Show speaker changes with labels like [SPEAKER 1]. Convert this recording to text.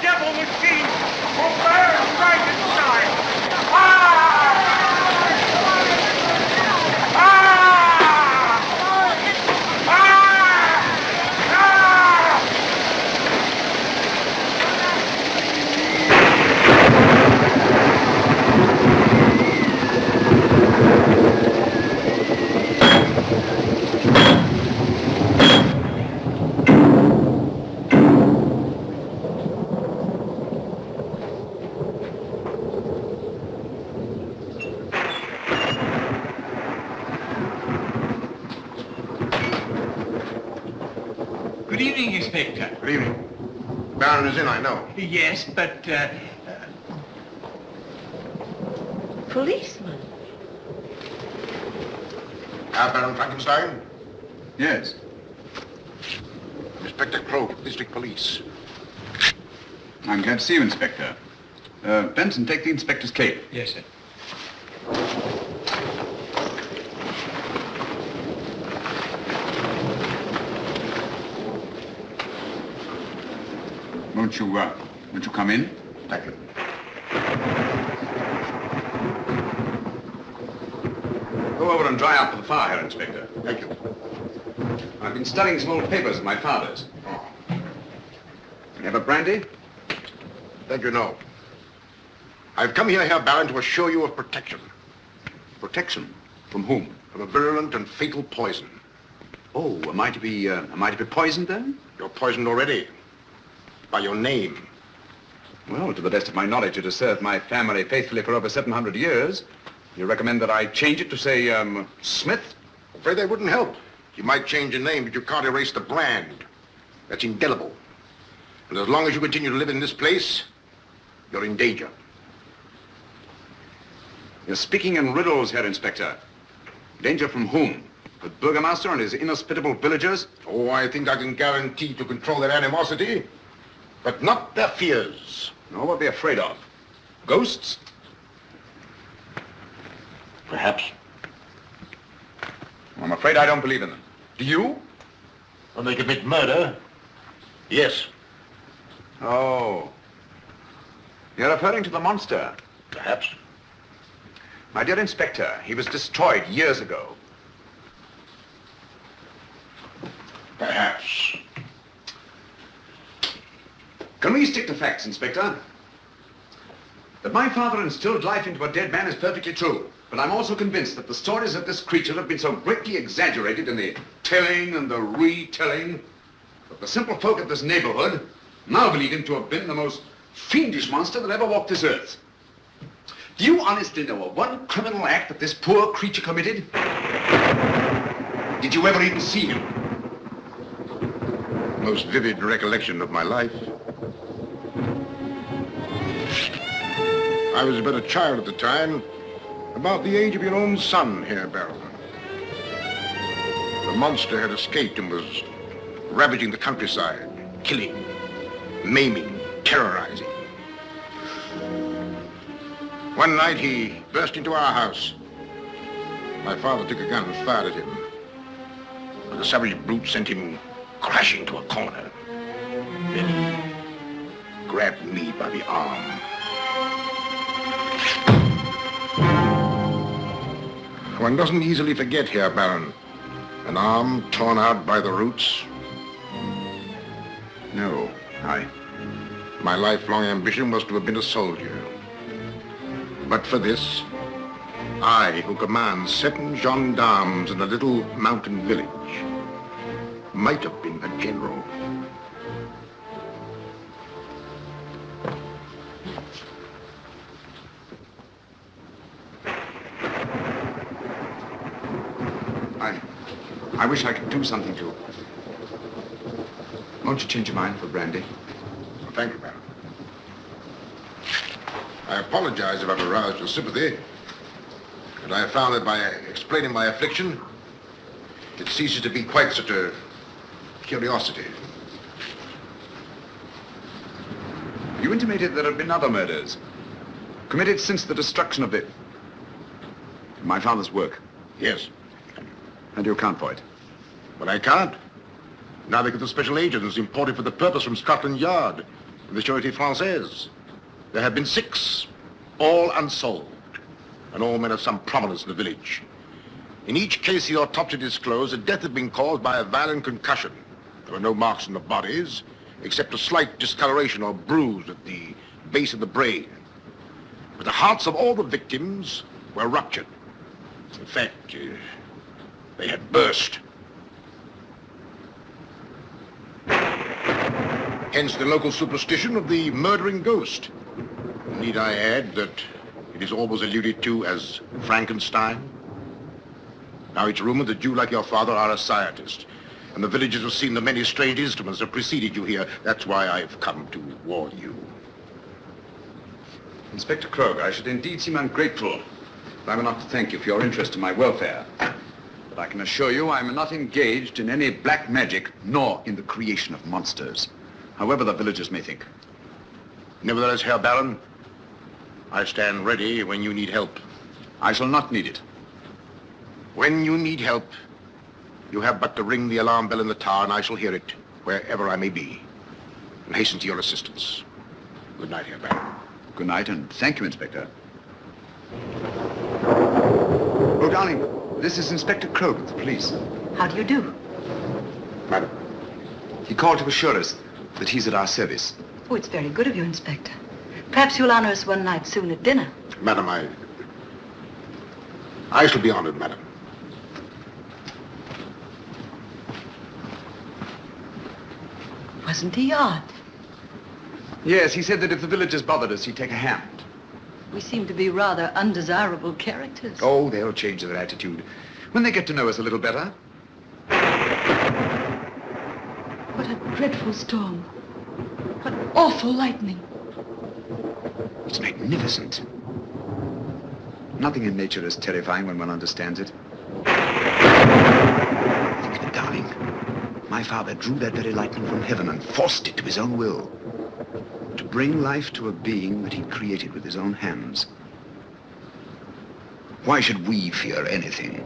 [SPEAKER 1] devil machine will burn Frankenstein. Ah! Ah! Ah! Ah!
[SPEAKER 2] Good evening, Inspector.
[SPEAKER 3] Good evening. Baron is in, I know.
[SPEAKER 2] Yes, but,
[SPEAKER 4] Policeman.
[SPEAKER 3] Baron Frankenstein?
[SPEAKER 5] Yes.
[SPEAKER 3] Inspector Krogh, District Police.
[SPEAKER 5] I'm glad to see you, Inspector. Benson, take the inspector's cape.
[SPEAKER 2] Yes, sir.
[SPEAKER 5] Won't you come in?
[SPEAKER 3] Thank you.
[SPEAKER 5] Go over and dry out for the fire, Herr Inspector.
[SPEAKER 3] Thank you.
[SPEAKER 5] I've been studying some old papers of my father's. You have a brandy?
[SPEAKER 3] Thank you, no. I've come here, Herr Baron, to assure you of protection.
[SPEAKER 5] Protection? From whom?
[SPEAKER 3] From a virulent and fatal poison.
[SPEAKER 5] Oh, am I to be poisoned then?
[SPEAKER 3] You're poisoned already. By your name.
[SPEAKER 5] Well, to the best of my knowledge, it has served my family faithfully for over 700 years. You recommend that I change it to, say, Smith?
[SPEAKER 3] I'm afraid that wouldn't help. You might change your name, but you can't erase the brand. That's indelible. And as long as you continue to live in this place, you're in danger.
[SPEAKER 5] You're speaking in riddles, Herr Inspector. Danger from whom? The Burgomaster and his inhospitable villagers?
[SPEAKER 3] Oh, I think I can guarantee to control their animosity, but not their fears.
[SPEAKER 5] No, what are they afraid of? Ghosts?
[SPEAKER 3] Perhaps.
[SPEAKER 5] I'm afraid I don't believe in them. Do you?
[SPEAKER 3] When they commit murder, yes.
[SPEAKER 5] Oh. You're referring to the monster?
[SPEAKER 3] Perhaps.
[SPEAKER 5] My dear Inspector, he was destroyed years ago.
[SPEAKER 3] Perhaps.
[SPEAKER 5] Can we stick to facts, Inspector? That my father instilled life into a dead man is perfectly true. But I'm also convinced that the stories of this creature have been so greatly exaggerated in the telling and the retelling that the simple folk of this neighborhood now believe him to have been the most fiendish monster that ever walked this earth. Do you honestly know of one criminal act that this poor creature committed? Did you ever even see him?
[SPEAKER 3] Most vivid recollection of my life. I was but a child at the time, about the age of your own son, Herr Baron. The monster had escaped and was ravaging the countryside, killing, maiming, terrorizing. One night he burst into our house. My father took a gun and fired at him. But the savage brute sent him crashing to a corner. Then he grabbed me by the arm. One doesn't easily forget, Herr Baron. An arm torn out by the roots.
[SPEAKER 5] No,
[SPEAKER 3] My lifelong ambition was to have been a soldier. But for this, I, who command 7 gendarmes in a little mountain village, might have been a general.
[SPEAKER 5] I wish I could do something to... Won't you change your mind for brandy?
[SPEAKER 3] Well, thank you, Baron. I apologize if I've aroused your sympathy, and I have found that by explaining my affliction, it ceases to be quite such a curiosity.
[SPEAKER 5] You intimated there had been other murders committed since the destruction of my father's work.
[SPEAKER 3] Yes,
[SPEAKER 5] And you account for it?
[SPEAKER 3] but I can't. Now because the special agents imported for the purpose from Scotland Yard. in the Charité Française. There have been 6, all unsolved, and all men of some prominence in the village. In each case the autopsy disclosed that death had been caused by a violent concussion. There were no marks on the bodies, except a slight discoloration or bruise at the base of the brain. But the hearts of all the victims were ruptured. In fact, they had burst. Hence the local superstition of the murdering ghost. Need I add that it is always alluded to as Frankenstein? Now it's rumored that you, like your father, are a scientist, and the villagers have seen the many strange instruments that preceded you here. That's why I've come to warn you.
[SPEAKER 5] Inspector Krogh, I should indeed seem ungrateful if I were not to thank you for your interest in my welfare. But I can assure you I'm not engaged in any black magic, nor in the creation of monsters, however the villagers may think.
[SPEAKER 3] Nevertheless, Herr Baron, I stand ready when you need help.
[SPEAKER 5] I shall not need it.
[SPEAKER 3] When you need help, you have but to ring the alarm bell in the tower, and I shall hear it, wherever I may be, and hasten to your assistance. Good night, Herr Baron.
[SPEAKER 5] Good night, and thank you, Inspector. Oh, darling, this is Inspector Krogh of the police.
[SPEAKER 4] How do you do?
[SPEAKER 3] Madam.
[SPEAKER 5] He called to assure us that he's at our service.
[SPEAKER 4] Oh, it's very good of you, Inspector. Perhaps you'll honor us one night soon at dinner.
[SPEAKER 3] Madam, I shall be honored, madam.
[SPEAKER 4] Wasn't he odd?
[SPEAKER 5] Yes, he said that if the villagers bothered us, he'd take a hand.
[SPEAKER 4] We seem to be rather undesirable characters.
[SPEAKER 5] Oh, they'll change their attitude when they get to know us a little better.
[SPEAKER 4] What a dreadful storm. What awful lightning.
[SPEAKER 5] It's magnificent. Nothing in nature is terrifying when one understands it. Think of it, darling. My father drew that very lightning from heaven and forced it to his own will. To bring life to a being that he'd created with his own hands. Why should we fear anything?